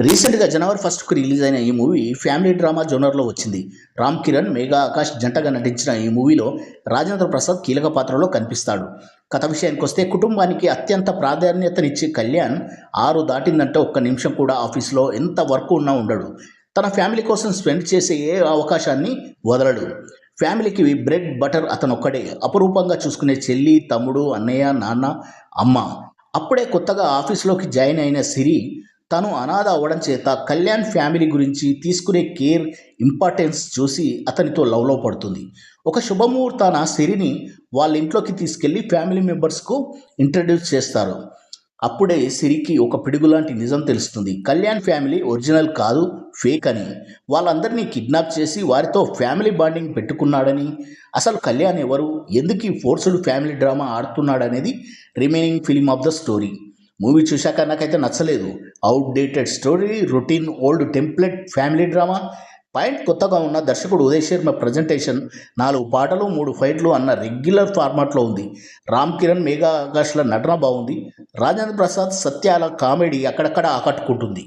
రీసెంట్‌గా జనవరి 1కు రిలీజ్ అయిన ఈ మూవీ ఫ్యామిలీ డ్రామా జోనర్‌లో వచ్చింది. రామ్ కిరణ్, మేఘా ఆకాష్ జంటగా నటించిన ఈ మూవీలో రాజేంద్ర ప్రసాద్ కీలక పాత్రలో కనిపిస్తాడు. కథ విషయానికొస్తే కుటుంబానికి అత్యంత ప్రాధాన్యతనిచ్చే కళ్యాణ్ 6 దాటిందంటే ఒక్క నిమిషం కూడా ఆఫీస్‌లో ఎంత వర్క్ ఉన్నా ఉండడు. తన ఫ్యామిలీ కోసం స్పెండ్ చేసే ఏ అవకాశాన్ని వదలడు. ఫ్యామిలీకి బ్రెడ్ బటర్ అతనొక్కడే. అపురూపంగా చూసుకునే చెల్లి, తమ్ముడు, అన్నయ్య, నాన్న, అమ్మ. అప్పుడే కొత్తగా ఆఫీస్‌లోకి జాయిన్ అయిన సిరి తను అనాథ అవ్వడం చేత కళ్యాణ్ ఫ్యామిలీ గురించి తీసుకునే కేర్, ఇంపార్టెన్స్ చూసి అతనితో లవ్లో పడుతుంది. ఒక శుభముహూర్తాన సిరిని వాళ్ళ ఇంట్లోకి తీసుకెళ్లి ఫ్యామిలీ మెంబర్స్కు ఇంట్రడ్యూస్ చేస్తారు. అప్పుడే సిరికి ఒక పిడుగులాంటి నిజం తెలుస్తుంది. కళ్యాణ్ ఫ్యామిలీ ఒరిజినల్ కాదు, ఫేక్ అని. వాళ్ళందరినీ కిడ్నాప్ చేసి వారితో ఫ్యామిలీ బాండింగ్ పెట్టుకున్నాడని, అసలు కళ్యాణ్ ఎవరు, ఎందుకు ఈ ఫోర్స్డ్ ఫ్యామిలీ డ్రామా ఆడుతున్నాడనేది remaining film of the story. Movie చూశాక నాకైతే నచ్చలేదు. Outdated story, routine old template family drama. Point కొత్తగా ఉన్న దర్శకుడు ఉదయ్ శర్మ ప్రజెంటేషన్ 4 పాటలు 3 ఫైట్లు అన్న రెగ్యులర్ ఫార్మాట్లో ఉంది. రామ్ కిరణ్, మేఘా ఆకాష్ల నటన బాగుంది. రాజేంద్ర ప్రసాద్, సత్యాల కామెడీ అక్కడక్కడ ఆకట్టుకుంటుంది.